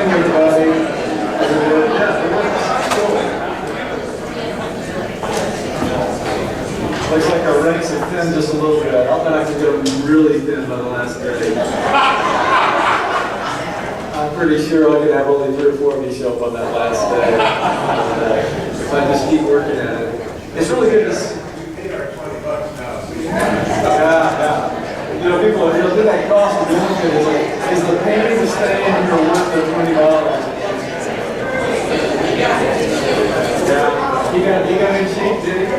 morning, everybody. Looks like our ranks have thinned just a little bit. I'll bet I can get them really thin by the last day. I'm pretty sure I could have only 3 or 4 of you show up on that last day. If I just keep working at it. It's really good to see. Yeah. You know, people are look at that cost of doing it. It's like, is the pain to stay in your work for $20? Yeah. You got any cheap, did he?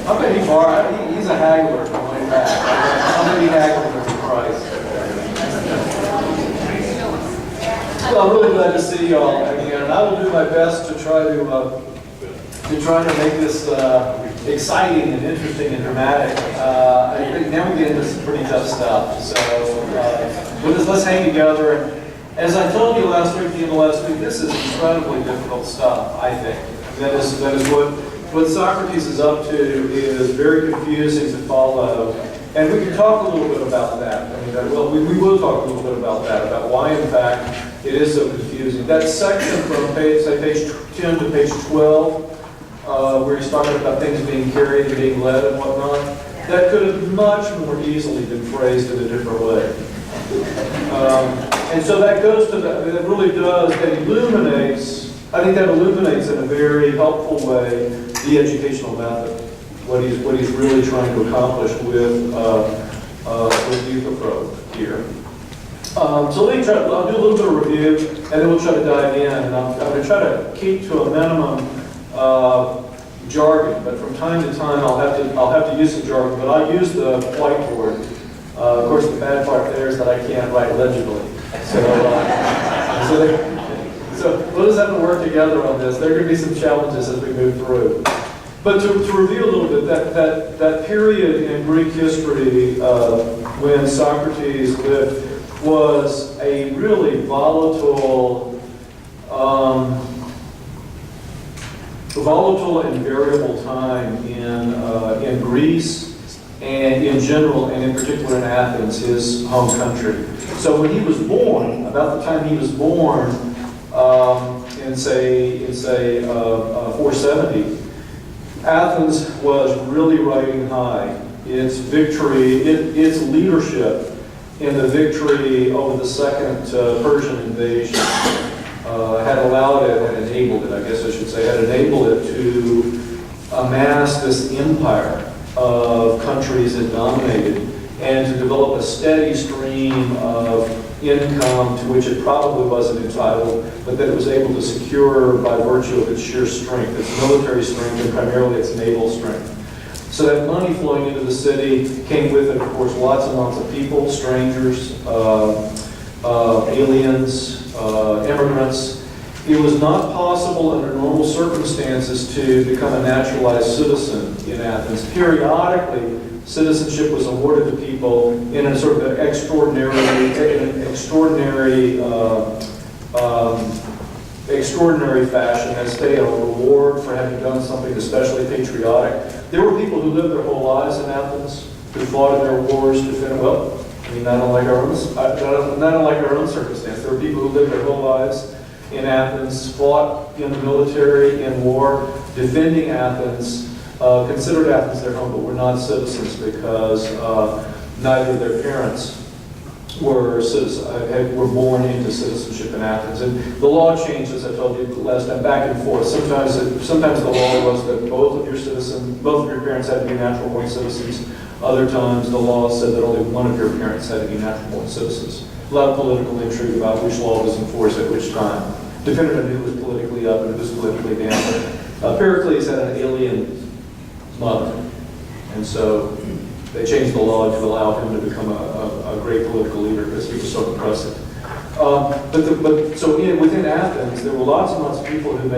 I bet he borrowed. He's a haggler from way back. How many haggled for the price? Well, I'm really glad to see y'all again, and I will do my best to try to make this exciting and interesting and dramatic. I think now we get into some pretty tough stuff. So let's hang together. And as I told you last week, this is incredibly difficult stuff. I think that is what Socrates is up to is very confusing to follow. And we can talk a little bit about that. I mean, we will talk a little bit about that, about why, in fact, it is so confusing. That section from page 10 to page 12, where he's talking about things being carried and being led and whatnot, that could have much more easily been phrased in a different way. And so that goes to that, it really does, that illuminates, I think that illuminates in a very helpful way the educational method, what he's really trying to accomplish with youth approach here. So let me try, I'll do a little bit of review, and then we'll try to dive in, and I'm going to try to keep to a minimum jargon, but from time to time I'll have to use some jargon, but I use the whiteboard. Of course, the bad part there is that I can't write legibly. So we'll just have to work together on this. There are going to be some challenges as we move through. But to review a little bit, that period in Greek history when Socrates lived was a really volatile and variable time in Greece and in general, and in particular in Athens, his home country. So when he was born, about the time he was born, in say 470, Athens was really riding high. Its victory, its leadership in the victory over the second Persian invasion had allowed it, had enabled it, I guess I should say, had enabled it to amass this empire of countries it dominated and to develop a steady stream of income to which it probably wasn't entitled, but that it was able to secure by virtue of its sheer strength, its military strength, and primarily its naval strength. So that money flowing into the city came with it, of course, lots and lots of people, strangers, aliens, immigrants. It was not possible under normal circumstances to become a naturalized citizen in Athens. Periodically, citizenship was awarded to people in a sort of extraordinary fashion as a reward for having done something especially patriotic. There were people who lived their whole lives in Athens, who fought in their wars, not unlike our own circumstance. There were people who lived their whole lives in Athens, fought in the military, in war, defending Athens, considered Athens their home, but were not citizens because neither of their parents were born into citizenship in Athens. And the law changed, as I told you last time, back and forth. Sometimes the law was that both of your parents had to be natural-born citizens. Other times the law said that only one of your parents had to be natural-born citizens. A lot of political intrigue about which law was enforced at which time, depending on who was politically up and who was politically down. Pericles had an alien mother, and so they changed the law to allow him to become a great political leader because he was so impressive. Within Athens, there were lots and lots of people who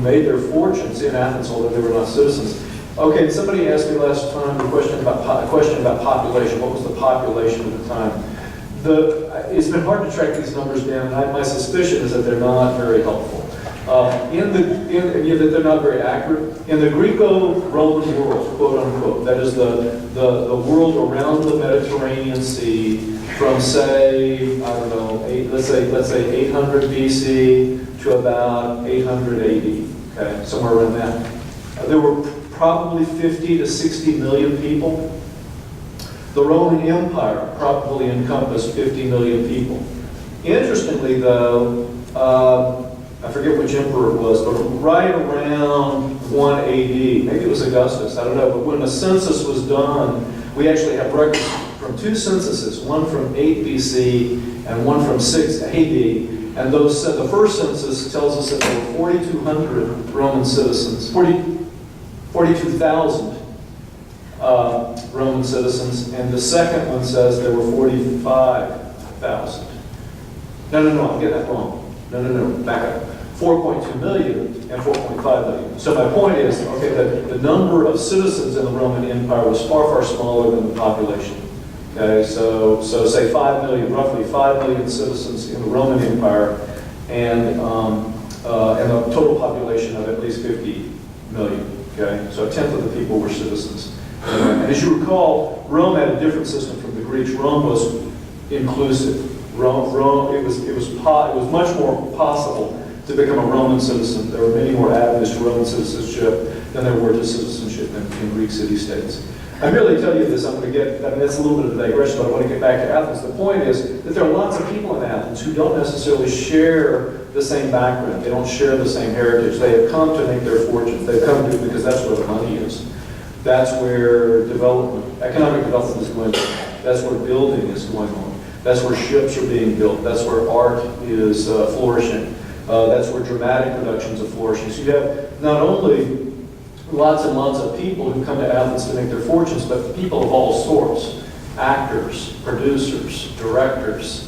made their fortunes in Athens, although they were not citizens. Okay, somebody asked me last time a question about population. What was the population at the time? It's been hard to track these numbers down, and my suspicion is that they're not very helpful. They're not very accurate. In the Greco-Roman world, quote unquote, that is the world around the Mediterranean Sea from, say, I don't know, let's say 800 BC to about 800 AD, okay, somewhere around that. There were probably 50 to 60 million people. The Roman Empire probably encompassed 50 million people. Interestingly, though, I forget which emperor it was, but right around 1 AD, maybe it was Augustus, I don't know, but when the census was done, we actually have records from two censuses, one from 8 BC and one from 6 AD, and the first census tells us that there were 4,200 Roman citizens, 42,000 Roman citizens, and the second one says there were 45,000. No, I'm getting that wrong. No, back up. 4.2 million and 4.5 million. So my point is, okay, the number of citizens in the Roman Empire was far, far smaller than the population. Okay, so say 5 million, roughly 5 million citizens in the Roman Empire, and a total population of at least 50 million. Okay, so a tenth of the people were citizens. And as you recall, Rome had a different system from the Greeks. Rome was inclusive. Rome, it was much more possible to become a Roman citizen. There were many more avenues to Roman citizenship than there were to citizenship in Greek city-states. I merely tell you this, I'm going to get, I mean, that's a little bit of a digression, but I want to get back to Athens. The point is that there are lots of people in Athens who don't necessarily share the same background. They don't share the same heritage. They have come to make their fortunes. They've come to because that's where the money is. That's where development, economic development is going on. That's where building is going on. That's where ships are being built. That's where art is flourishing. That's where dramatic productions are flourishing. So you have not only lots and lots of people who come to Athens to make their fortunes, but people of all sorts. Actors, producers, directors,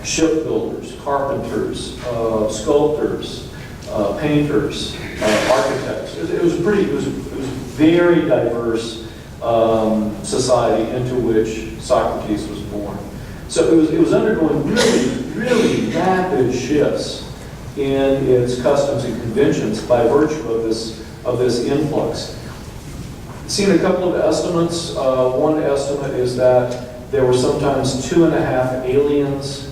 shipbuilders, carpenters, sculptors, painters, architects. It was very diverse society into which Socrates was born. So it was undergoing really rapid shifts in its customs and conventions by virtue of this influx. Seen a couple of estimates. One estimate is that there were sometimes 2.5 aliens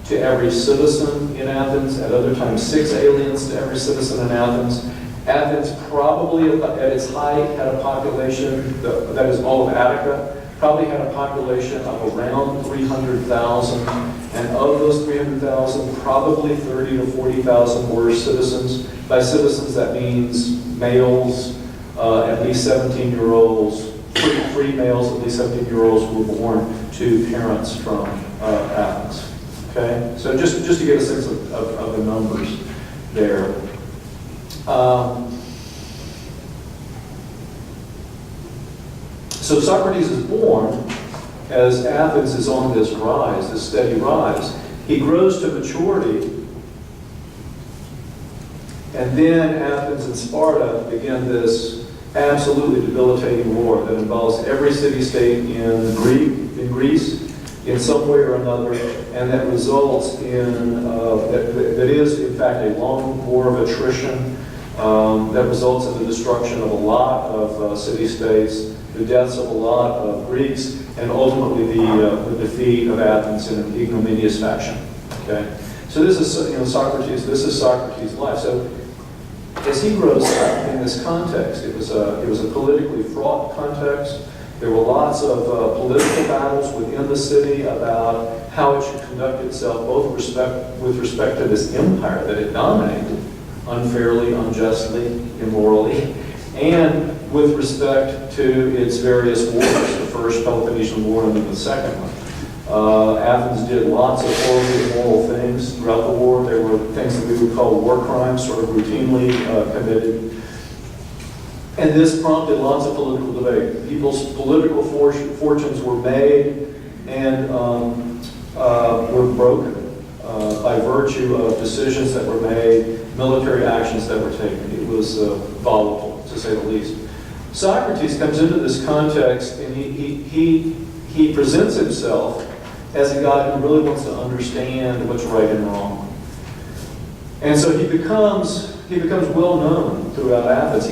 to every citizen in Athens, at other times 6 aliens to every citizen in Athens. Athens probably at its height had a population, that is all of Attica, probably had a population of around 300,000, and of those 300,000, probably 30 to 40,000 were citizens. By citizens, that means males, at least 17-year-olds, free males, at least 17-year-olds who were born to parents from Athens. Okay, so just to get a sense of the numbers there. So Socrates is born as Athens is on this rise, this steady rise. He grows to maturity, and then Athens and Sparta begin this absolutely debilitating war that involves every city-state in Greece in some way or another, and that results in, that is in fact a long war of attrition that results in the destruction of a lot of city-states, the deaths of a lot of Greeks, and ultimately the defeat of Athens in an ignominious fashion. Okay, so this is Socrates. This is Socrates' life. So as he grows up in this context, it was a politically fraught context. There were lots of political battles within the city about how it should conduct itself, both with respect to this empire that it dominated, unfairly, unjustly, immorally, and with respect to its various wars, the first Peloponnesian War and then the second one. Athens did lots of horribly immoral things throughout the war. There were things that we would call war crimes, sort of routinely committed. And this prompted lots of political debate. People's political fortunes were made and were broken by virtue of decisions that were made, military actions that were taken. It was volatile, to say the least. Socrates comes into this context and he presents himself as a guy who really wants to understand what's right and wrong. And so he becomes well known throughout Athens.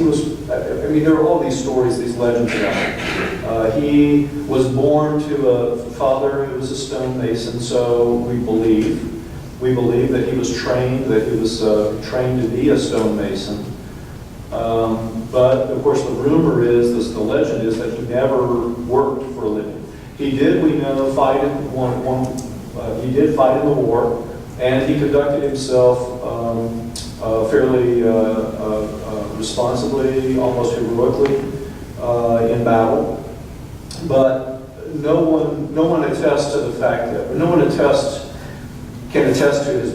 I mean, there are all these stories, these legends about him. He was born to a father who was a stonemason, so we believe that he was trained to be a stonemason. But of course, the rumor is, the legend is, that he never worked for a living. He did, we know, fight in he did fight in the war, and he conducted himself fairly responsibly, almost heroically in battle. But no one attests to the fact that can attest to his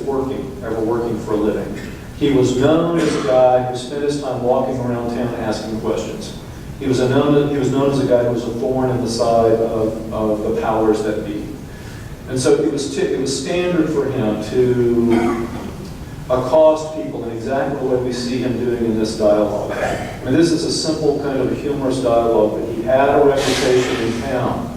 ever working for a living. He was known as a guy who spent his time walking around town asking questions. He was known as a guy who was a thorn in the side of the powers that be. And so it was standard for him to accost people in exactly the way we see him doing in this dialogue. I mean, this is a simple kind of a humorous dialogue, but he had a reputation in town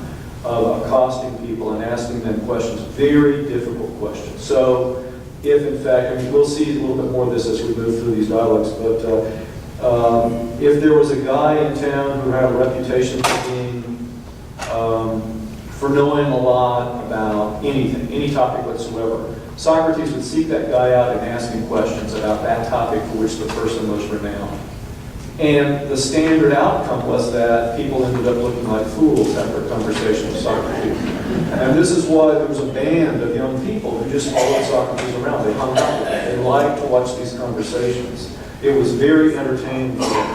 of accosting people and asking them questions, very difficult questions. So if in fact, I mean, we'll see a little bit more of this as we move through these dialogues, but if there was a guy in town who had a reputation for being, for knowing a lot about anything, any topic whatsoever, Socrates would seek that guy out and ask him questions about that topic for which the person was renowned. And the standard outcome was that people ended up looking like fools after a conversation with Socrates. And this is why there was a band of young people who just followed Socrates around. They hung out with him. They liked to watch these conversations. It was very entertaining for them,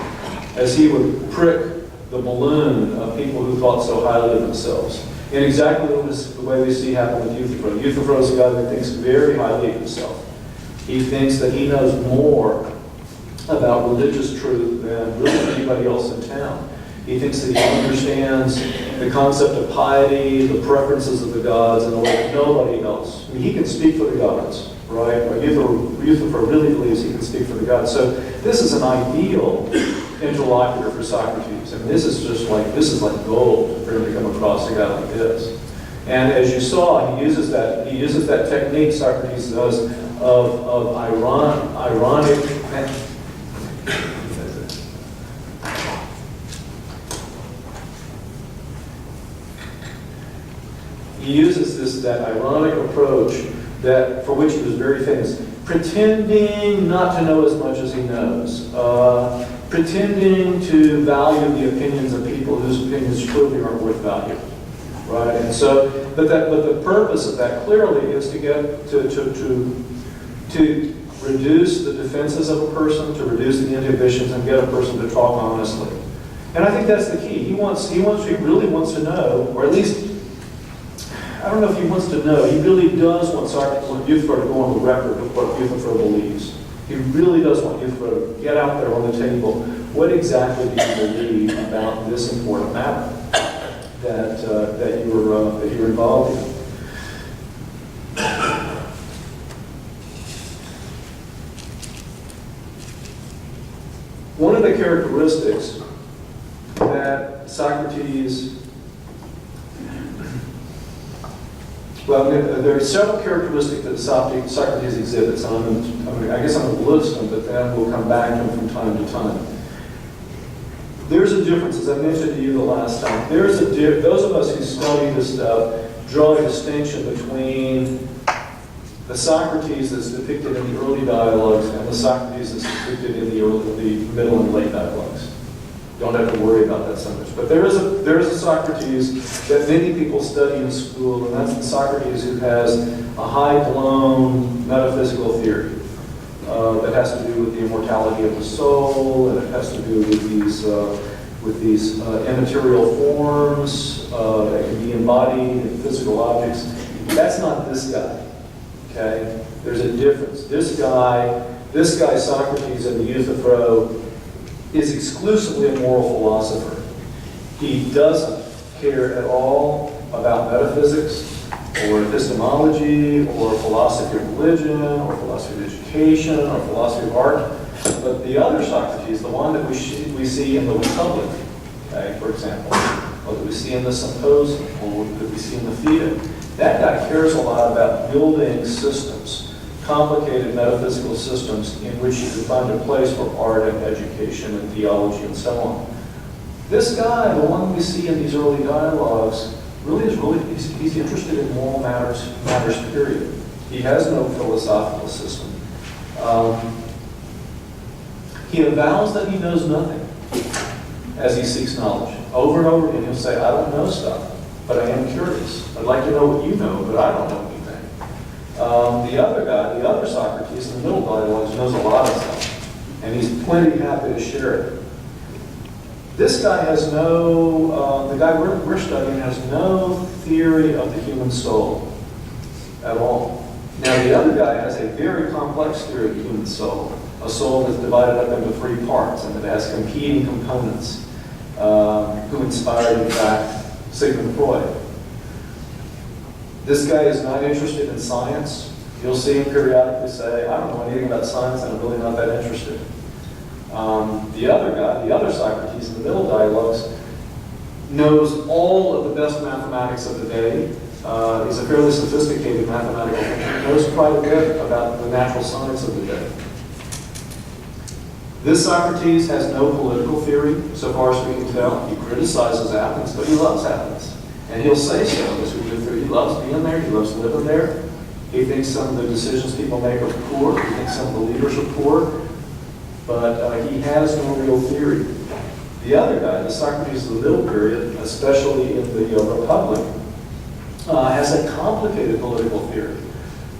as he would prick the balloon of people who thought so highly of themselves. And exactly the way we see happen with Euthyphro. Euthyphro is a guy that thinks very highly of himself. He thinks that he knows more about religious truth than really anybody else in town. He thinks that he understands the concept of piety, the preferences of the gods, in a way that nobody else. I mean, he can speak for the gods, right? Euthyphro really believes he can speak for the gods. So this is an ideal interlocutor for Socrates. I mean, this is like gold for him to come across a guy like this. And as you saw, he uses that technique Socrates does of ironic. He uses that ironic approach for which he was very famous, pretending not to know as much as he knows, pretending to value the opinions of people whose opinions clearly aren't worth value, right? And so, but the purpose of that clearly is to get to reduce the defenses of a person, to reduce the inhibitions, and get a person to talk honestly. And I think that's the key. He really wants to know, or at least, I don't know if he wants to know, he really does want Euthyphro to go on the record of what Euthyphro believes. He really does want Euthyphro to get out there on the table. What exactly do you believe about this important matter that you're involved in? One of the characteristics that Socrates, well, there are several characteristics that Socrates exhibits, and I guess I'm going to list them, but then we'll come back to them from time to time. There's a difference, as I mentioned to you the last time. Those of us who study this stuff draw a distinction between the Socrates that's depicted in the early dialogues and the Socrates that's depicted in the middle and late dialogues. Don't have to worry about that so much. But there is a Socrates that many people study in school, and that's the Socrates who has a high-blown metaphysical theory that has to do with the immortality of the soul, and it has to do with these immaterial forms that can be embodied in physical objects. That's not this guy. Okay, there's a difference. This guy Socrates in the Euthyphro is exclusively a moral philosopher. He doesn't care at all about metaphysics or epistemology or philosophy of religion or philosophy of education or philosophy of art. But the other Socrates, the one that we see in the Republic, okay, for example, or that we see in the Symposium, or that we see in the Phaedo, that guy cares a lot about building systems, complicated metaphysical systems in which you could find a place for art and education and theology and so on. This guy, the one we see in these early dialogues, he's interested in moral matters, period. He has no philosophical system. He avows that he knows nothing as he seeks knowledge. Over and over again, he'll say, I don't know stuff, but I am curious. I'd like to know what you know, but I don't know anything. The other guy, the other Socrates in the middle dialogues, knows a lot of stuff, and he's plenty happy to share it. This guy has no, the guy we're studying has no theory of the human soul at all. Now, the other guy has a very complex theory of the human soul, a soul that's divided up into three parts and that has competing components, who inspired, in fact, Sigmund Freud. This guy is not interested in science. You'll see him periodically say, I don't know anything about science, and I'm really not that interested. The other guy, the other Socrates in the middle dialogues, knows all of the best mathematics of the day. He's a fairly sophisticated mathematical thinker. Knows quite a bit about the natural science of the day. This Socrates has no political theory, so far as we can tell. He criticizes Athens, but he loves Athens. And he'll say so as we go through. He loves being there. He loves living there. He thinks some of the decisions people make are poor. He thinks some of the leaders are poor. But he has no real theory. The other guy, the Socrates of the middle period, especially in the Republic, has a complicated political theory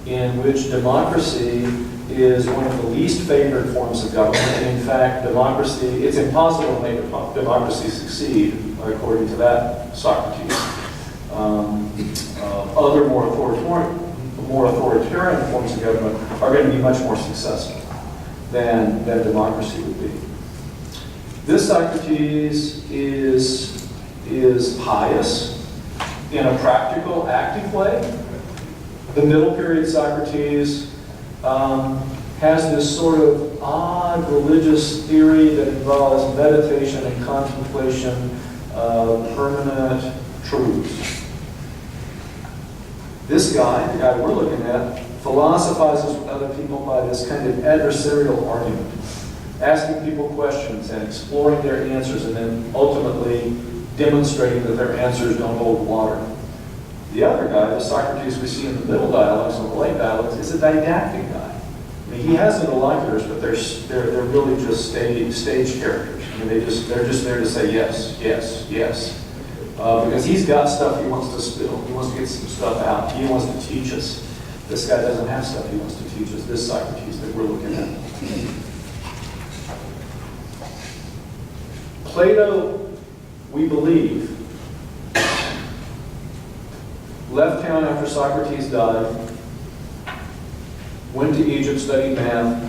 in which democracy is one of the least favored forms of government. And in fact, democracy, it's impossible to make democracy succeed, according to that Socrates. Other more authoritarian forms of government are going to be much more successful than democracy would be. This Socrates is pious in a practical, active way. The middle period Socrates has this sort of odd religious theory that involves meditation and contemplation of permanent truths. This guy, the guy we're looking at, philosophizes with other people by this kind of adversarial argument, asking people questions and exploring their answers and then ultimately demonstrating that their answers don't hold water. The other guy, the Socrates we see in the middle dialogues and the late dialogues, is a didactic guy. I mean, he has interlocutors, but they're really just stage characters. I mean, they're just there to say yes, yes, yes. Because he's got stuff he wants to spill. He wants to get some stuff out. He wants to teach us. This guy doesn't have stuff he wants to teach us. This Socrates that we're looking at. Plato, we believe, left town after Socrates died, went to Egypt, studied math,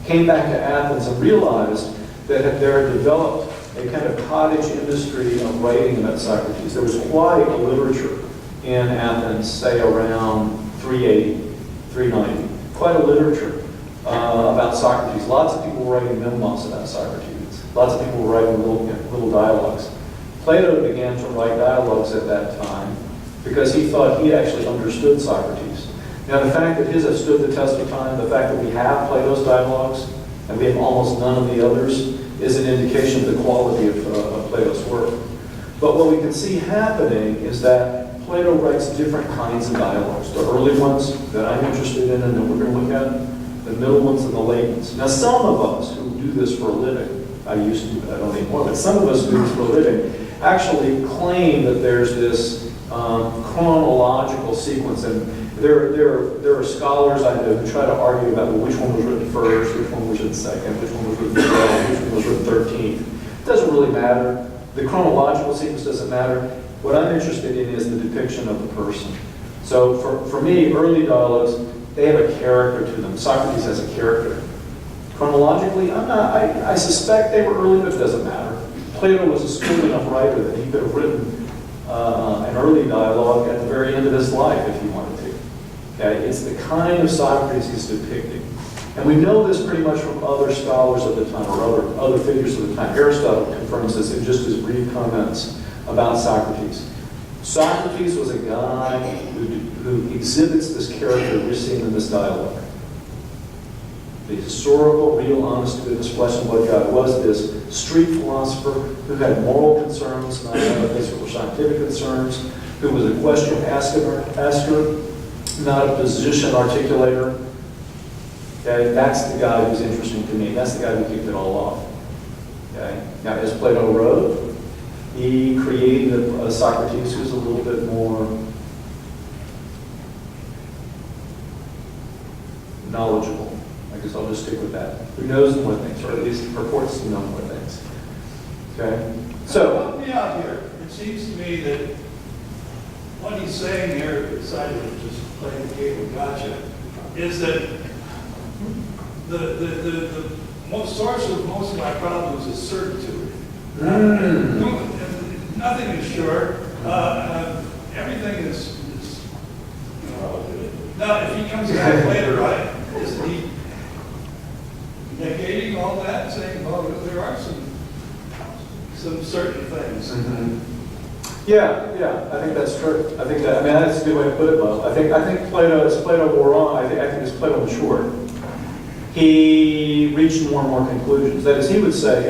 came back to Athens and realized that there had developed a kind of cottage industry of writing about Socrates. There was quite a literature in Athens, say around 380, 390. Quite a literature about Socrates. Lots of people were writing memoirs about Socrates. Lots of people were writing little dialogues. Plato began to write dialogues at that time because he thought he actually understood Socrates. Now, the fact that his have stood the test of time, the fact that we have Plato's dialogues, and we have almost none of the others, is an indication of the quality of Plato's work. But what we can see happening is that Plato writes different kinds of dialogues. The early ones that I'm interested in and that we're going to look at, the middle ones and the late ones. Now, some of us who do this for a living, I used to, but I don't anymore, but some of us who do this for a living actually claim that there's this chronological sequence, and there are scholars I know who try to argue about which one was written first, which one was written second, which one was written 12th, which one was written 13th. It doesn't really matter. The chronological sequence doesn't matter. What I'm interested in is the depiction of the person. So for me, early dialogues, they have a character to them. Socrates has a character. Chronologically, I suspect they were early, but it doesn't matter. Plato was a skilled enough writer that he could have written an early dialogue at the very end of his life if he wanted to. Okay? It's the kind of Socrates he's depicting. And we know this pretty much from other scholars of the time, or other figures of the time. Aristotle confirms this in just his brief comments about Socrates. Socrates was a guy who exhibits this character we're seeing in this dialogue. the historical, real, honest, goodness, flesh and blood God, was this street philosopher who had moral concerns, not metaphysical or scientific concerns, who was a question asker, not a position articulator. Okay, that's the guy who's interesting to me. That's the guy who kicked it all off. Okay, now as Plato wrote, he created a Socrates who's a little bit more knowledgeable. I guess I'll just stick with that. Who knows more things, or at least purports to know more things. Okay, so help me out here. It seems to me that what he's saying here, decided to just play the game of gotcha, is that the most source of most of my problems is certitude. Nothing is sure. Everything is now, if he comes back later, right, isn't he negating all that, saying, well, there are some certain things. Yeah, I think that's true. I think that, I mean, that's a good way to put it, Bo. I think Plato, as Plato wore on, I think as Plato matured, he reached more and more conclusions. That is, he would say,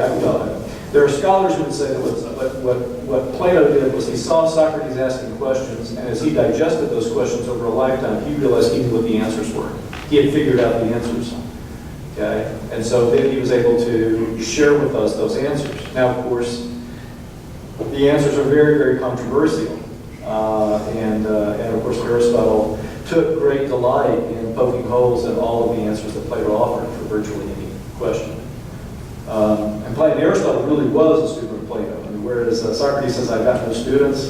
there are scholars who would say that what Plato did was he saw Socrates asking questions, and as he digested those questions over a lifetime, he realized he knew what the answers were. He had figured out the answers. Okay? And so then he was able to share with us those answers. Now, of course, the answers are very, very controversial. And of course, Aristotle took great delight in poking holes in all of the answers that Plato offered for virtually any question. And Aristotle really was a student of Plato. I mean, whereas Socrates says, I've got no students,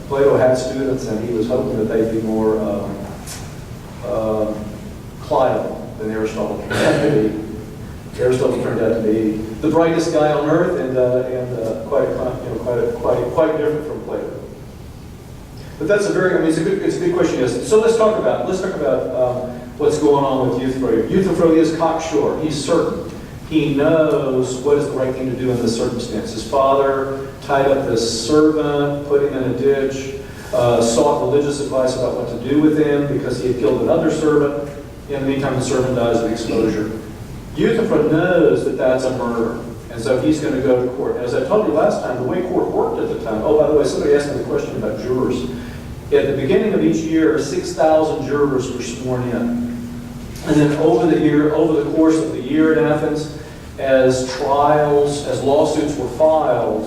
Plato had students, and he was hoping that they'd be more pliable than Aristotle turned out to be. Aristotle turned out to be the brightest guy on earth, and quite different from Plato. But that's a very, I mean, it's a good question. Yes. So let's talk about what's going on with Euthyphro. Euthyphro is cocksure. He's certain. He knows what is the right thing to do in this circumstance. His father tied up this servant, put him in a ditch, sought religious advice about what to do with him because he had killed another servant. In the meantime, the servant dies of exposure. Euthyphro knows that that's a murder, and so he's going to go to court. As I told you last time, the way court worked at the time, oh, by the way, somebody asked me the question about jurors. At the beginning of each year, 6,000 jurors were sworn in. And then over the course of the year in Athens, as lawsuits were filed,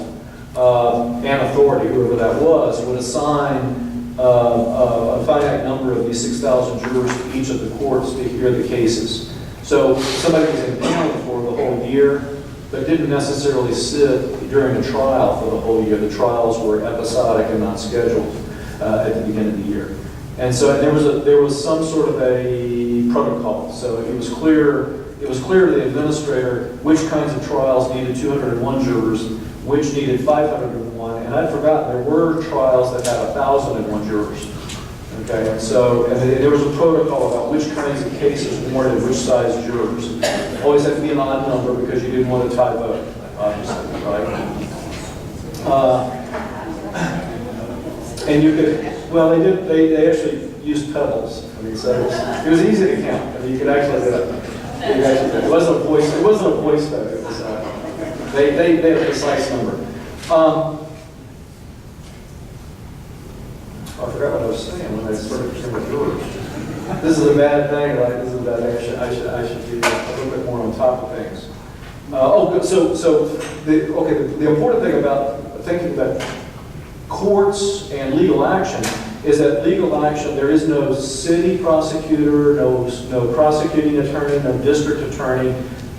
an authority, whoever that was, would assign a finite number of these 6,000 jurors to each of the courts to hear the cases. So somebody was impaneled for the whole year, but didn't necessarily sit during a trial for the whole year. The trials were episodic and not scheduled at the beginning of the year. And so there was some sort of a protocol. So it was clear to the administrator which kinds of trials needed 201 jurors, which needed 501, and I'd forgotten there were trials that had 1,001 jurors. Okay, and there was a protocol about which kinds of cases warranted which size jurors. Always had to be an odd number because you didn't want a tie vote, obviously, right? And you could, well, they actually used pebbles. I mean, so it was easy to count. I mean, you could actually do it. It wasn't a voice vote. It was they had a precise number. I forgot what I was saying when I started became with jurors. This is a bad thing, right? This is a bad thing. I should be a little bit more on top of things. The important thing about thinking about courts and legal action is that legal action, there is no city prosecutor, no prosecuting attorney, no district attorney.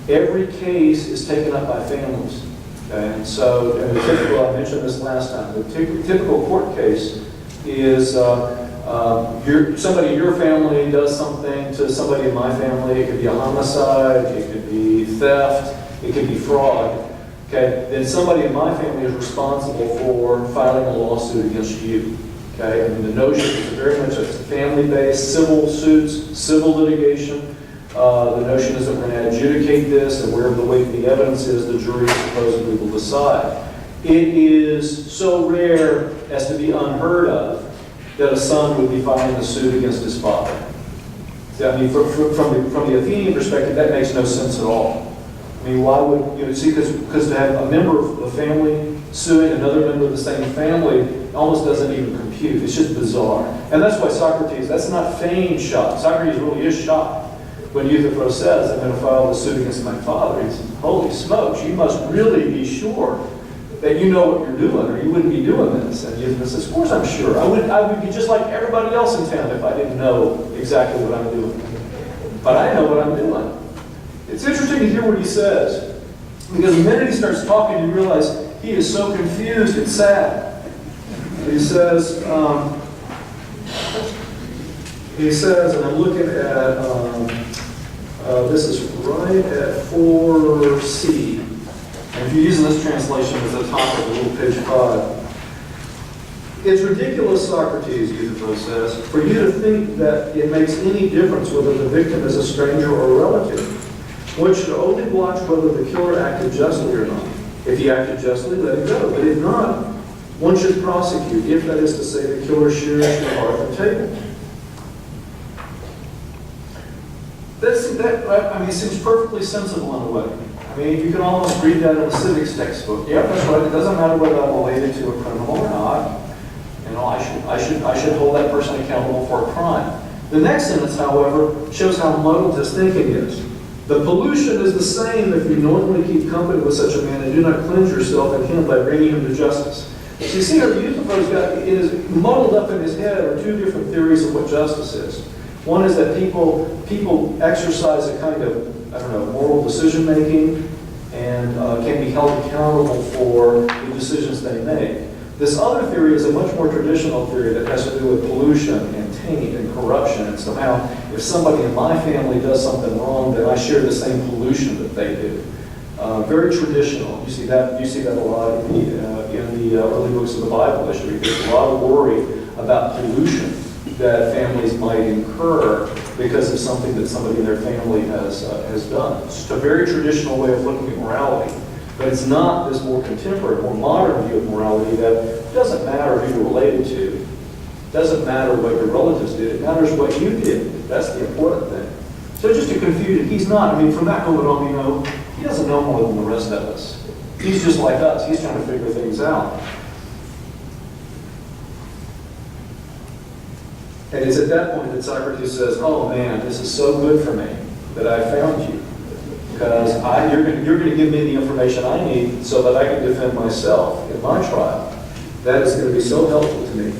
Every case is taken up by families. Okay? And so, I mentioned this last time, the typical court case is somebody in your family does something to somebody in my family. It could be a homicide, it could be theft, it could be fraud. Okay, then somebody in my family is responsible for filing a lawsuit against you. Okay, I mean the notion is very much it's family-based, civil suits, civil litigation. The notion is that we're going to adjudicate this, and wherever the weight of the evidence is, the jury supposedly will decide. It is so rare as to be unheard of that a son would be filing a suit against his father. I mean, from the Athenian perspective, that makes no sense at all. I mean, why would, see, because to have a member of the family suing another member of the same family almost doesn't even compute. It's just bizarre. And that's why Socrates, that's not feigned shock. Socrates really is shocked when Euthyphro says, I'm going to file a suit against my father. He says, holy smokes, you must really be sure that you know what you're doing, or you wouldn't be doing this. And Euthyphro says, of course I'm sure. I would be just like everybody else in town if I didn't know exactly what I'm doing. But I know what I'm doing. It's interesting to hear what he says, because the minute he starts talking, you realize he is so confused, it's sad. He says, and I'm looking at, this is right at 4C. And if you're using this translation as the top of the little page 5, it's ridiculous, Socrates, Euthyphro says, for you to think that it makes any difference whether the victim is a stranger or a relative. One should only watch whether the killer acted justly or not. If he acted justly, let it go. But if not, one should prosecute, if that is to say the killer shares the hearth and table. It seems perfectly sensible in a way. I mean, you can almost read that in a civics textbook. Yeah, that's right. It doesn't matter whether I'm related to a criminal or not. I should hold that person accountable for a crime. The next sentence, however, shows how muddled his thinking is. The pollution is the same if you knowingly keep company with such a man and do not cleanse yourself in him by bringing him to justice. So you see how Euthyphro's got is muddled up in his head are two different theories of what justice is. One is that people exercise a kind of, moral decision making and can be held accountable for the decisions they make. This other theory is a much more traditional theory that has to do with pollution and taint and corruption. And somehow, if somebody in my family does something wrong, then I share the same pollution that they do. Very traditional. You see that a lot in the early books of the Bible history. There's a lot of worry about pollution that families might incur because of something that somebody in their family has done. It's just a very traditional way of looking at morality. But it's not this more contemporary, more modern view of morality that it doesn't matter who you're related to. It doesn't matter what your relatives did. It matters what you did. That's the important thing. So just to confuse it, he's not. I mean, from that moment on, he doesn't know more than the rest of us. He's just like us. He's trying to figure things out. And it's at that point that Socrates says, oh man, this is so good for me that I found you. Because you're going to give me the information I need so that I can defend myself in my trial. That is going to be so helpful to me.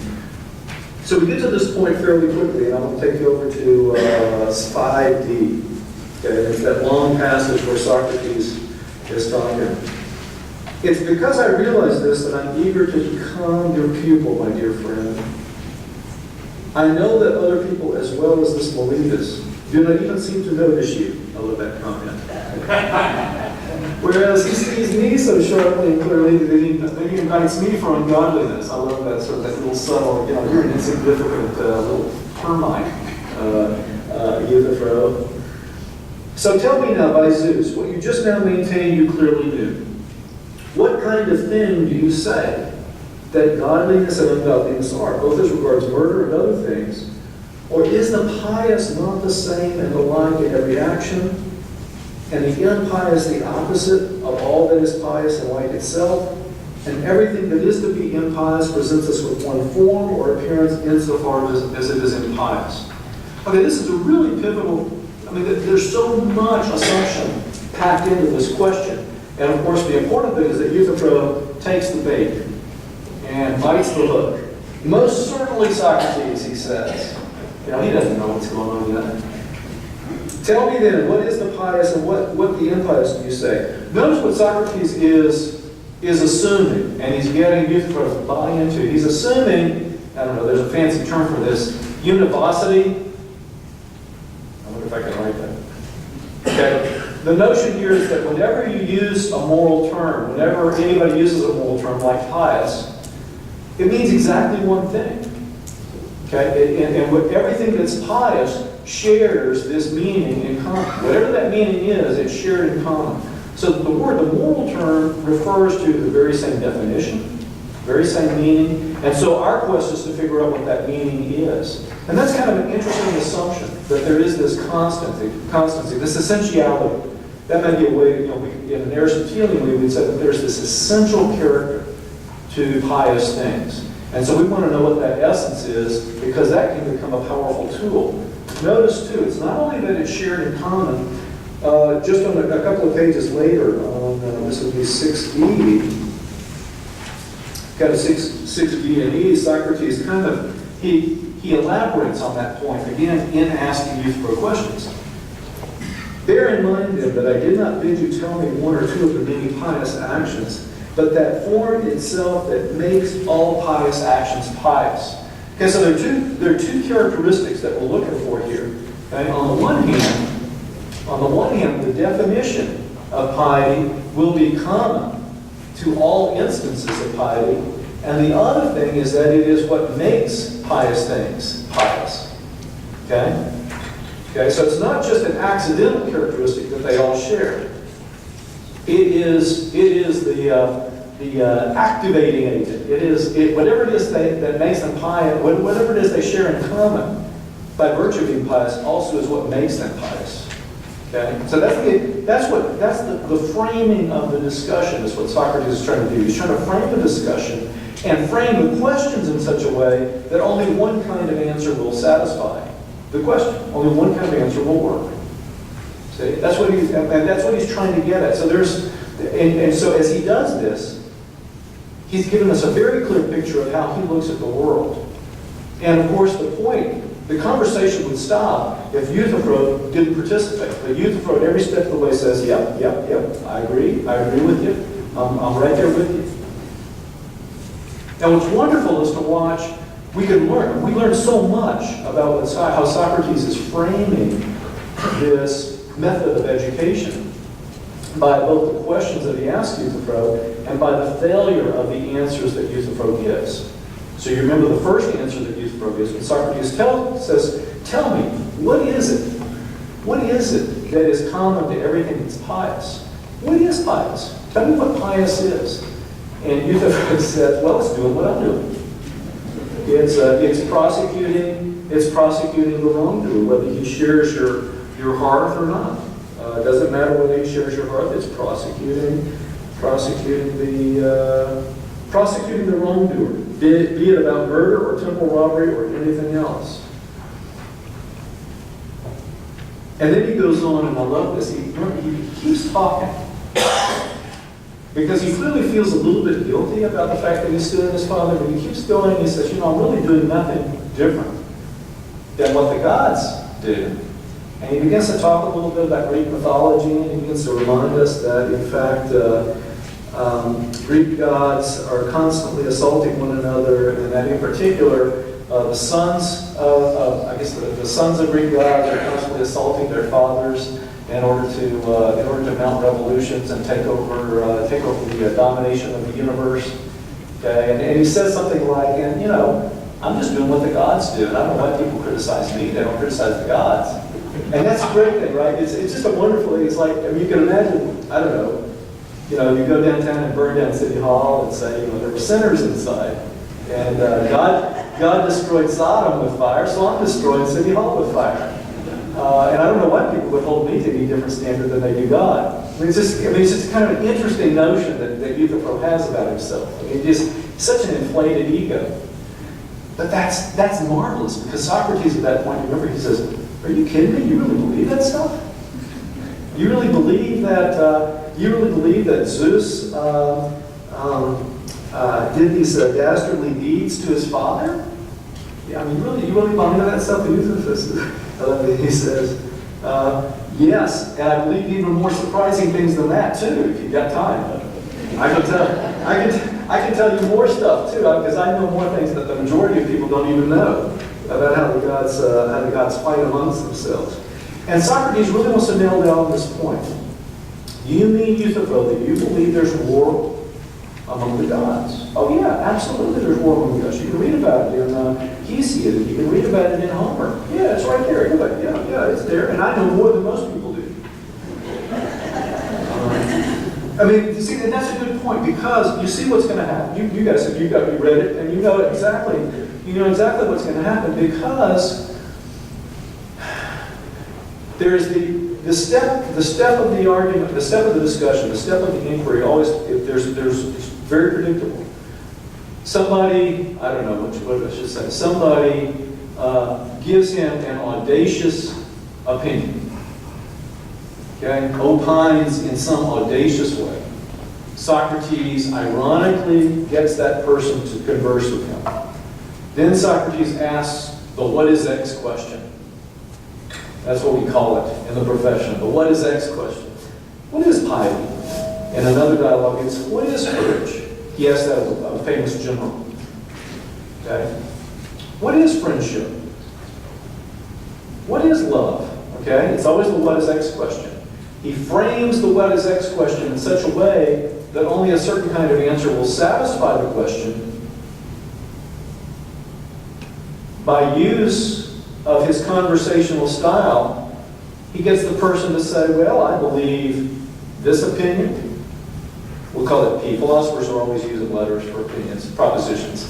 So we get to this point fairly quickly, and I'm going to take you over to 5D. Okay, it's that long passage where Socrates is talking. It's because I realize this that I'm eager to become your pupil, my dear friend. I know that other people, as well as this Meletus, do not even seem to notice you. I love that comment. Whereas he sees me so sharply and clearly that he invites me for ungodliness. I love that sort of that little subtle, you're an insignificant little termite, Euthyphro. So tell me now, by Zeus, what you just now maintained you clearly knew. What kind of thing do you say that godliness and ungodliness are, both as regards murder and other things? Or is the pious not the same and alike in every action, and the impious the opposite of all that is pious and like itself, and everything that is to be impious presents us with one form or appearance insofar as it is impious? Okay, this is a really pivotal, there's so much assumption packed into this question. And of course, the important thing is that Euthyphro takes the bait and bites the hook. Most certainly Socrates, he says. He doesn't know what's going on yet. Tell me then, what is the pious and what the impious do you say? Notice what Socrates is assuming, and he's getting Euthyphro to buy into. He's assuming, there's a fancy term for this, univocity. I wonder if I can write that. Okay. The notion here is that whenever you use a moral term, whenever anybody uses a moral term like pious, it means exactly one thing. Okay, and with everything that's pious shares this meaning in common. Whatever that meaning is, it's shared in common. So the moral term refers to the very same definition. Very same meaning. And so our quest is to figure out what that meaning is. And that's kind of an interesting assumption, that there is this constancy, this essentiality. That might be a way, in an Aristotelian way, we'd say that there's this essential character to pious things. And so we want to know what that essence is, because that can become a powerful tool. Notice, too, it's not only that it's shared in common, just on a couple of pages later, on this would be 6b, got a 6b and e, Socrates kind of, he elaborates on that point, again, in asking Euthyphro questions. Bear in mind, then, that I did not bid you tell me one or two of the many pious actions, but that form itself that makes all pious actions pious. Okay, so there are two characteristics that we're looking for here. Okay? On the one hand, the definition of piety will be common to all instances of piety, and the other thing is that it is what makes pious things pious. Okay? Okay, so it's not just an accidental characteristic that they all share. It is the activating agent. Whatever it is that makes them pious, whatever it is they share in common by virtue of being pious, also is what makes them pious. Okay, so that's the framing of the discussion is what Socrates is trying to do. He's trying to frame the discussion and frame the questions in such a way that only one kind of answer will satisfy the question. Only one kind of answer will work. See, that's what he's trying to get at. So so as he does this, he's given us a very clear picture of how he looks at the world. And of course, the conversation would stop if Euthyphro didn't participate. But Euthyphro, at every step of the way, says, yep, I agree with you. I'm right there with you. Now, what's wonderful is to watch. We learn so much about how Socrates is framing this method of education by both the questions that he asks Euthyphro and by the failure of the answers that Euthyphro gives. So you remember the first answer that Euthyphro gives when Socrates says, tell me, what is it? What is it that is common to everything that's pious? What is pious? Tell me what pious is. And Euthyphro says, well, it's doing what I'm doing. It's prosecuting the wrongdoer, whether he shares your hearth or not. It doesn't matter whether he shares your hearth. It's prosecuting the wrongdoer, be it about murder or temple robbery or anything else. And then he goes on, and I love this. He keeps talking. Because he clearly feels a little bit guilty about the fact that he's stealing his father, but he keeps going and he says, I'm really doing nothing different than what the gods do. And he begins to talk a little bit about Greek mythology, and he begins to remind us that, in fact, Greek gods are constantly assaulting one another, and that in particular, the sons of Greek gods are constantly assaulting their fathers in order to mount revolutions and take over the domination of the universe. Okay, and he says something like, I'm just doing what the gods do, and I don't know why people criticize me. They don't criticize the gods, and that's a great thing, right? It's just a wonderful thing. It's like, you can imagine, I don't know, you go downtown and burn down City Hall and say, there were sinners inside, and God destroyed Sodom with fire, so I'm destroying City Hall with fire. And I don't know why people would hold me to any different standard than they do God. It's just kind of an interesting notion that Euthyphro has about himself. Just such an inflated ego. But that's marvelous, because Socrates at that point, remember, he says, are you kidding me? You really believe that stuff? You really believe that Zeus did these dastardly deeds to his father? Yeah, you really buy into that stuff? He says, yes, and I believe even more surprising things than that too, if you've got time. I can tell you more stuff too, because I know more things that the majority of people don't even know about how the gods fight amongst themselves. And Socrates really wants to nail down this point. Do you mean, Euthyphro, that you believe there's war among the gods? Oh yeah, absolutely there's war among the gods. You can read about it in Hesiod, and you can read about it in Homer. Yeah, it's right there. You're like, yeah, it's there. And I know more than most people do. I mean, you see, and that's a good point, because you see what's going to happen. You guys, you read it, and you know exactly what's going to happen, because there's the step of the argument, the step of the discussion, the step of the inquiry. Always, it's very predictable. Somebody, I don't know what I should say. Somebody gives him an audacious opinion. Okay, opines in some audacious way. Socrates ironically gets that person to converse with him. Then Socrates asks the "what is X" question. That's what we call it in the profession, the "what is X" question. What is piety? In another dialogue, it's "what is courage?" He asked that of a famous general. Okay, what is friendship? What is love? Okay, it's always the "what is X" question. He frames the "what is X" question in such a way that only a certain kind of answer will satisfy the question. By use of his conversational style, he gets the person to say, well, I believe this opinion. We'll call it P. Philosophers are always using letters for opinions, propositions.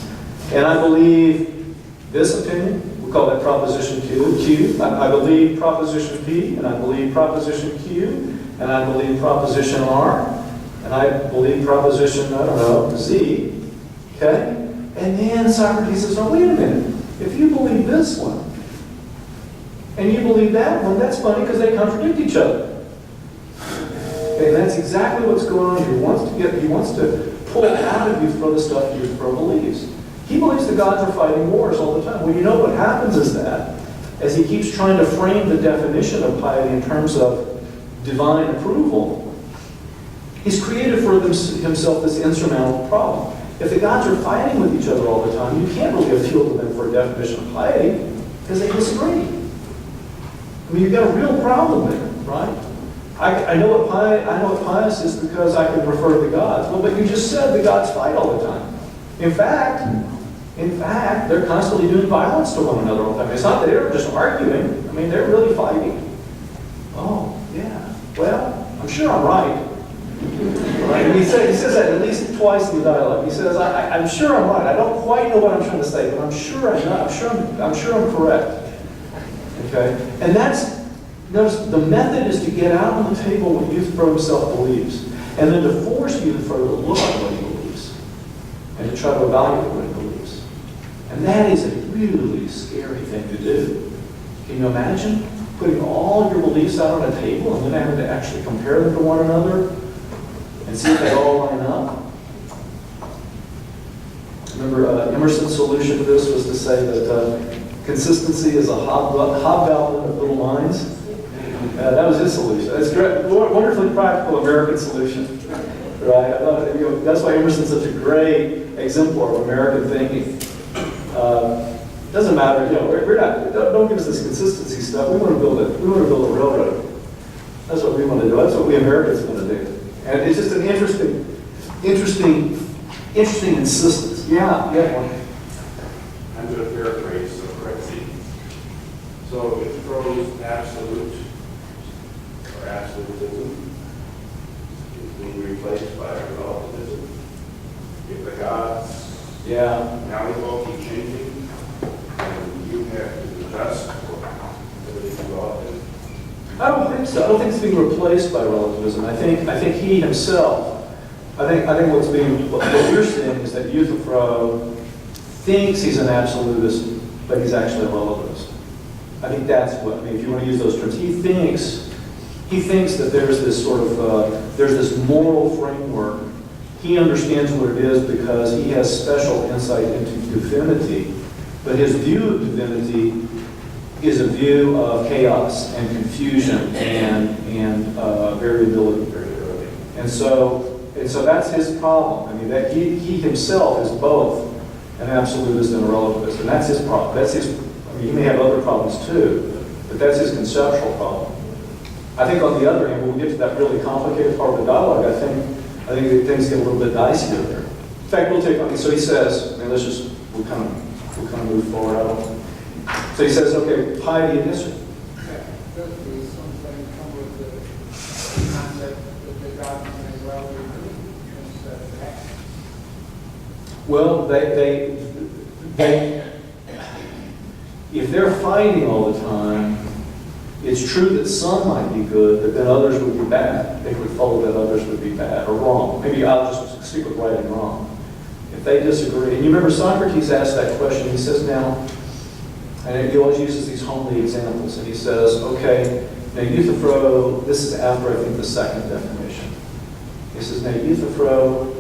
And I believe this opinion. We'll call that proposition Q. I believe proposition P, and I believe proposition Q, and I believe proposition R, and I believe proposition, I don't know, Z. Okay? And then Socrates says, oh, wait a minute. If you believe this one, and you believe that one, that's funny because they contradict each other. Okay, and that's exactly what's going on here. He wants to pull out of you the stuff Euthyphro believes. He believes the gods are fighting wars all the time. Well, you know what happens is that, as he keeps trying to frame the definition of piety in terms of divine approval, he's created for himself this insurmountable problem. If the gods are fighting with each other all the time, you can't really appeal to them for a definition of piety because they disagree. I mean, you've got a real problem there, right? I know what pious is because I can refer to the gods. Well, but you just said the gods fight all the time. In fact, they're constantly doing violence to one another all the time. It's not that they're just arguing. I mean, they're really fighting. Oh, yeah. Well, I'm sure I'm right. Right? And he says that at least twice in the dialogue. He says, I'm sure I'm right. I don't quite know what I'm trying to say, but I'm sure I'm correct. Okay? And notice, the method is to get out on the table what Euthyphro himself believes, and then to force Euthyphro to look at what he believes, and to try to evaluate what he believes. And that is a really scary thing to do. Can you imagine putting all your beliefs out on a table and then having to actually compare them to one another and see if they all line up? Remember, Emerson's solution to this was to say that consistency is a hobgoblin of little minds. That was his solution. It's great, wonderfully practical American solution, right? That's why Emerson's such a great exemplar of American thinking. Doesn't matter, we're not. Don't give us this consistency stuff. We want to build a railroad. That's what we want to do. That's what we Americans want to do. And it's just an interesting insistence. Yeah, one. I'm going to paraphrase the correct scene. So it throws absolute or absolutism is being replaced by relativism. If the gods now they all keep changing, and you have to adjust or everything you ought to. I don't think so. I don't think it's being replaced by relativism. I think he himself. I think what you're saying is that Euthyphro thinks he's an absolutist, but he's actually a relativist. I think that's what. I mean, if you want to use those terms, he thinks that there's this sort of there's this moral framework. He understands what it is because he has special insight into divinity, but his view of divinity is a view of chaos and confusion and variability. And so that's his problem. I mean, that he himself is both an absolutist and a relativist, and that's his problem. That's his. I mean, he may have other problems too, but that's his conceptual problem. I think on the other hand, when we get to that really complicated part of the dialogue, I think things get a little bit dicier there. In fact, we'll take. So he says, I mean, we'll kind of move forward. So he says, okay, piety and history. Does something come with the concept that the God may well be Well, if they're fighting all the time, it's true that some might be good, but then others would be bad. They would follow that others would be bad or wrong. Maybe I'll just stick with right and wrong. If they disagree, and you remember Socrates asked that question, he says now, and he always uses these homely examples, and he says, okay, now Euthyphro, this is after I think the second definition. He says, now Euthyphro,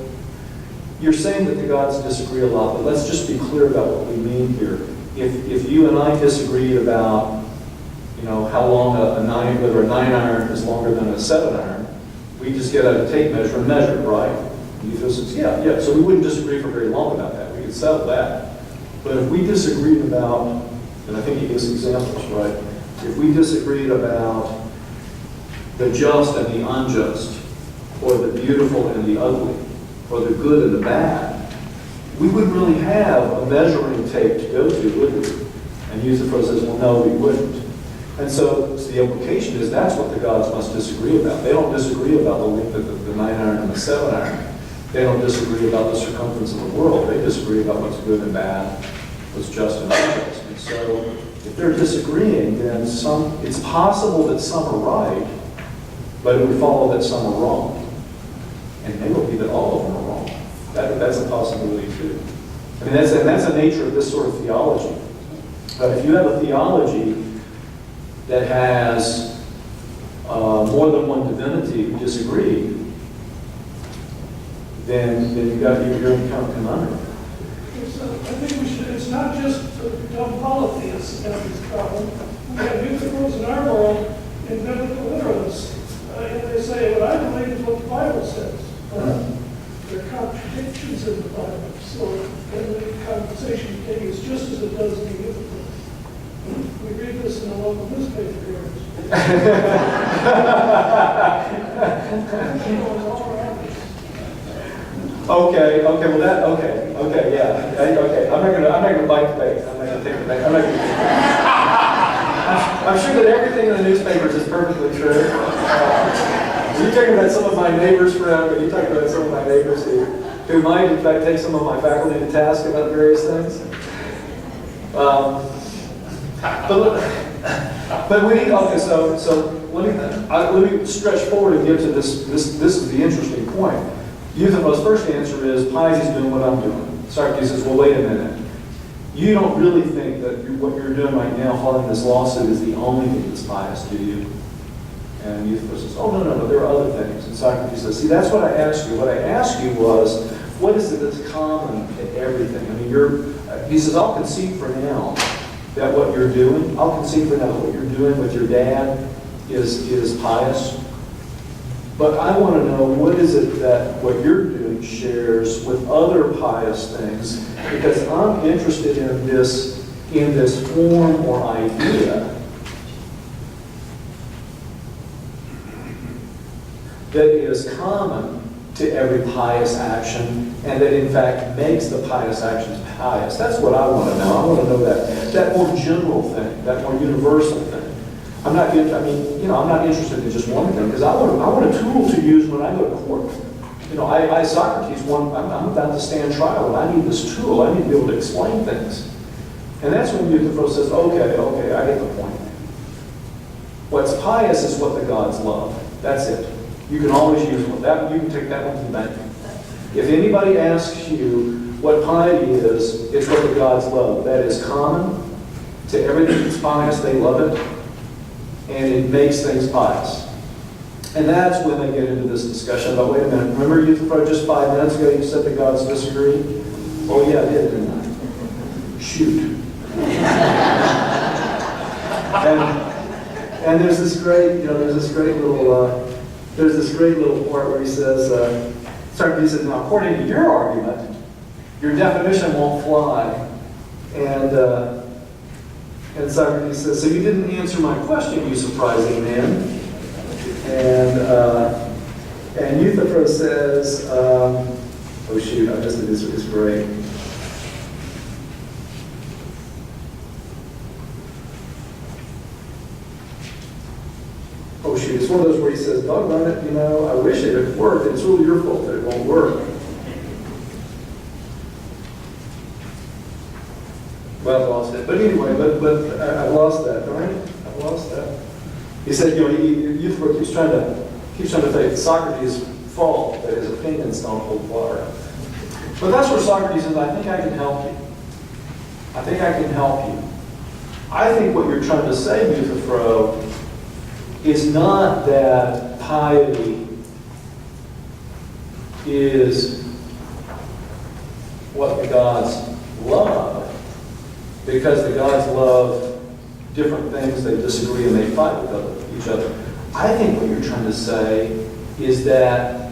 you're saying that the gods disagree a lot, but let's just be clear about what we mean here. If you and I disagreed about, how long whether a 9 iron is longer than a 7 iron, we just get out a tape measure and measure it, right? And Euthyphro says, yeah. So we wouldn't disagree for very long about that. We could settle that. But if we disagreed about, and I think he gives examples, right? If we disagreed about the just and the unjust, or the beautiful and the ugly, or the good and the bad, we wouldn't really have a measuring tape to go to, would we? And Euthyphro says, well, no, we wouldn't. And so the implication is that's what the gods must disagree about. They don't disagree about the length of the 9 iron and the 7 iron. They don't disagree about the circumference of the world. They disagree about what's good and bad, what's just and unjust. And so if they're disagreeing, then it's possible that some are right, but it would follow that some are wrong. And it may be that all of them are wrong. That's a possibility too. I mean, that's the nature of this sort of theology. But if you have a theology that has more than one divinity who disagree, then you're in kind of conundrum. I think it's not just dumb polytheists that have this problem. We have Euthyphros in our world and biblical literalists. And they say, what I believe is what the Bible says. There are contradictions in the Bible. So then the conversation continues just as it does in the Euthyphros. We read this in the local newspaper here. Okay, yeah. I'm not gonna bite the bait. I'm not gonna take the bait. I'm sure that everything in the newspapers is perfectly true. You're talking about some of my neighbors, friend, but you're talking about some of my neighbors who might, in fact, take some of my faculty to task about various things. But we need, okay, so let me stretch forward and get to this. This is the interesting point. Euthyphro's first answer is, piety's doing what I'm doing. Socrates says, well, wait a minute. You don't really think that what you're doing right now, filing this lawsuit, is the only thing that's pious, do you? And Euthyphro says, oh, no, there are other things. And Socrates says, see, that's what I asked you. What I asked you was, what is it that's common to everything? I mean, he says, I'll concede for now that what you're doing, I'll concede for now that what you're doing with your dad is pious. But I want to know, what is it that what you're doing shares with other pious things? Because I'm interested in this form or idea that is common to every pious action, and that in fact makes the pious actions pious. That's what I want to know. I want to know that more general thing, that more universal thing. I'm not interested in just one thing, because I want a tool to use when I go to court. Socrates, I'm about to stand trial, and I need this tool. I need to be able to explain things. And that's when Euthyphro says, okay, I get the point. What's pious is what the gods love. That's it. You can always use that. You can take that one to the bank. If anybody asks you what piety is, it's what the gods love. That is common to everything that's pious. They love it. And it makes things pious. And that's when they get into this discussion about, wait a minute, remember Euthyphro just 5 minutes ago you said the gods disagree? Oh yeah, I did, didn't I? Shoot. and there's this great little part where he says, he says, now according to your argument, your definition won't fly. And Socrates says, so you didn't answer my question, you surprising man. And Euthyphro says, oh shoot, I just did this, it's great. Oh shoot, it's one of those where he says, doggone it, I wish it had worked, it's really your fault that it won't work. Well, I've lost it. But anyway, but I've lost that, don't I? I've lost that. He said, Euthyphro keeps trying to say it's Socrates' fault that his opinions don't hold water. But that's where Socrates says, I think I can help you. I think I can help you. I think what you're trying to say, Euthyphro, is not that piety is what the gods love, because the gods love different things, they disagree and they fight with each other. I think what you're trying to say is that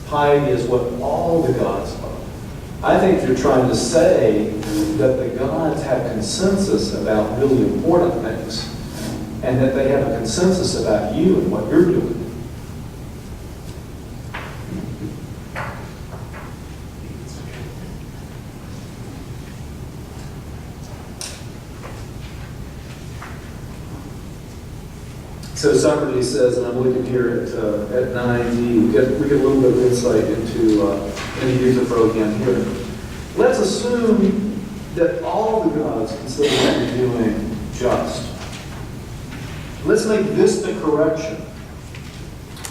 piety is what all the gods love. I think you're trying to say that the gods have consensus about really important things, and that they have a consensus about you and what you're doing. So Socrates says, and I'm looking here at 9d, we get a little bit of insight into Euthyphro again here. Let's assume that all the gods consider what you're doing just. Let's make this the correction,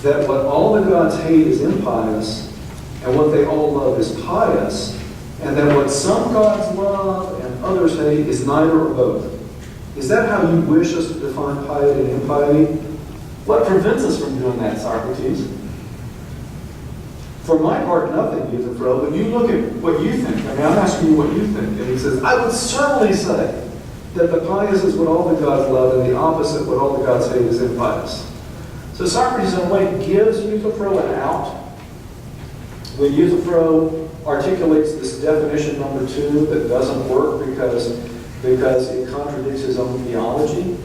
that what all the gods hate is impious, and what they all love is pious, and that what some gods love and others hate is neither or both. Is that how you wish us to define piety and impiety? What prevents us from doing that, Socrates? For my part, nothing, Euthyphro. When you look at what you think, I mean, I'm asking you what you think. And he says, I would certainly say that the pious is what all the gods love, and the opposite, what all the gods hate, is impious. So Socrates, in a way, gives Euthyphro an out. When Euthyphro articulates this definition number 2 that doesn't work because it contradicts his own theology,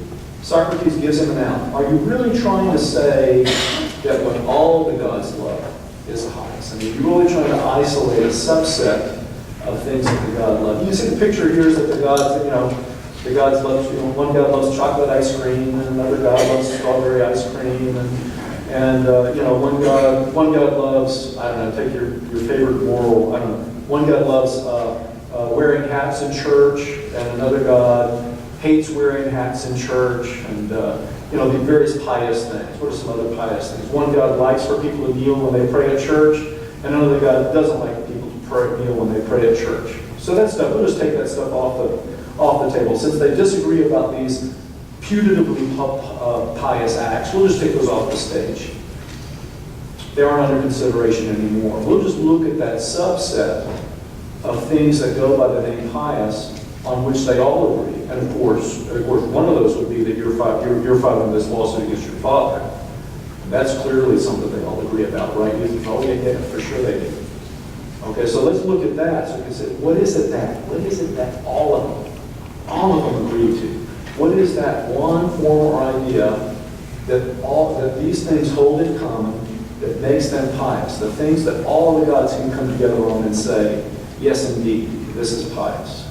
Socrates gives him an out. Are you really trying to say that what all the gods love is pious? I mean, you're really trying to isolate a subset of things that the gods love. You see the picture here is that the gods love, one god loves chocolate ice cream, and another god loves strawberry ice cream, and one god loves, I don't know, take your favorite moral, I don't know, one god loves wearing hats in church, and another god hates wearing hats in church, and the various pious things. What are some other pious things? One god likes for people to kneel when they pray at church, and another god doesn't like people to kneel when they pray at church. So that stuff, we'll just take that stuff off the table. Since they disagree about these putatively pious acts, we'll just take those off the stage. They aren't under consideration anymore. We'll just look at that subset of things that go by the name pious, on which they all agree. And of course, one of those would be that you're filing this lawsuit against your father. And that's clearly something they all agree about, right? Oh, yeah, for sure they do. Okay, so let's look at that. So we can say, what is it that all of them agree to? What is that one form or idea that these things hold in common that makes them pious? The things that all the gods can come together on and say, yes, indeed, this is pious.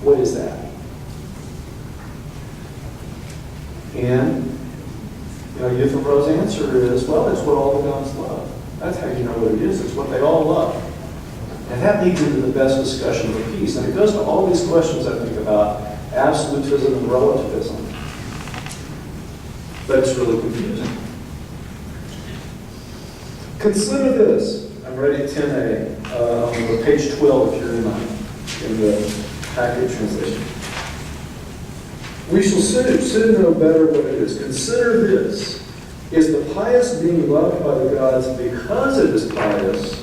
What is that? And Euthyphro's answer is, well, it's what all the gods love. That's how you know what it is. It's what they all love. And that leads into the best discussion of the piece. And it goes to all these questions, I think, about absolutism and relativism. But it's really confusing. Consider this. I'm ready at 10a, on page 12 if you're in the package translation. We shall soon know better what it is. Consider this. Is the pious being loved by the gods because it is pious,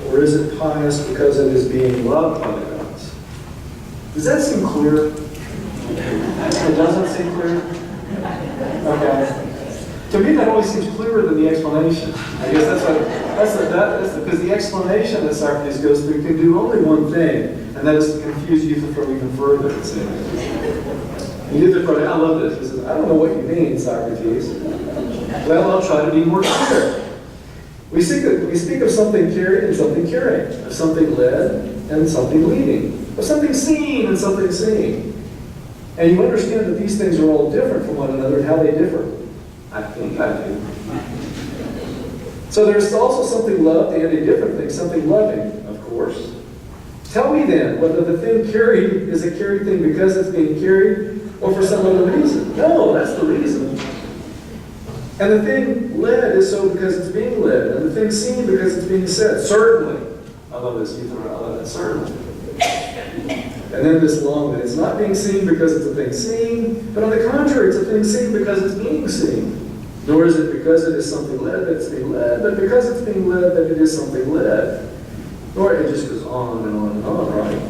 or is it pious because it is being loved by the gods? Does that seem clear? It doesn't seem clear? Okay. To me, that always seems clearer than the explanation. I guess that's because the explanation that Socrates goes through can do only one thing, and that is to confuse Euthyphro even further. Euthyphro, I love this. He says, I don't know what you mean, Socrates. Well, I'll try to be more clear. We speak of something carried and something carrying, of something led and something leading, of something seen and something seeing. And you understand that these things are all different from one another and how they differ. I think I do. So there's also something loved and a different thing, something loving, of course. Tell me then, whether the thing carried is a carried thing because it's being carried or for some other reason. No, that's the reason. And the thing led is so because it's being led, and the thing seen because it's being said. Certainly. I love this. You throw it. I love that. Certainly. And then this long, that it's not being seen because it's a thing seen, but on the contrary, it's a thing seen because it's being seen. Nor is it because it is something led that it's being led, but because it's being led that it is something led. Or it just goes on and on and on, right?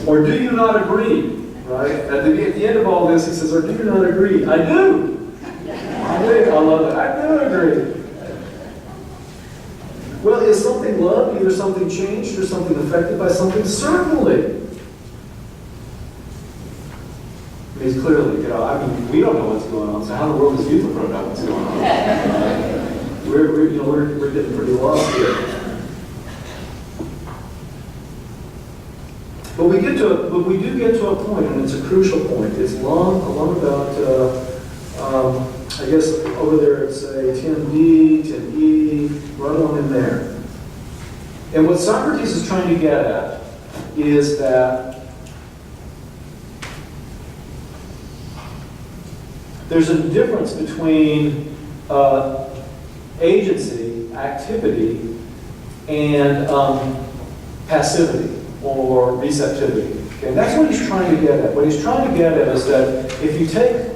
Or do you not agree, right? At the end of all this, he says, or do you not agree? I do. I do. I love it. I do agree. Well, is something loved, either something changed or something affected by something? Certainly. Because clearly, we don't know what's going on, so how in the world does Youth Pro know what's going on? We're getting pretty lost here. But we do get to a point, and it's a crucial point. It's along about, I guess over there it's a 10b, 10e, right on in there. And what Socrates is trying to get at is that there's a difference between agency, activity, and passivity or receptivity. Okay, and that's what he's trying to get at. What he's trying to get at is that if you take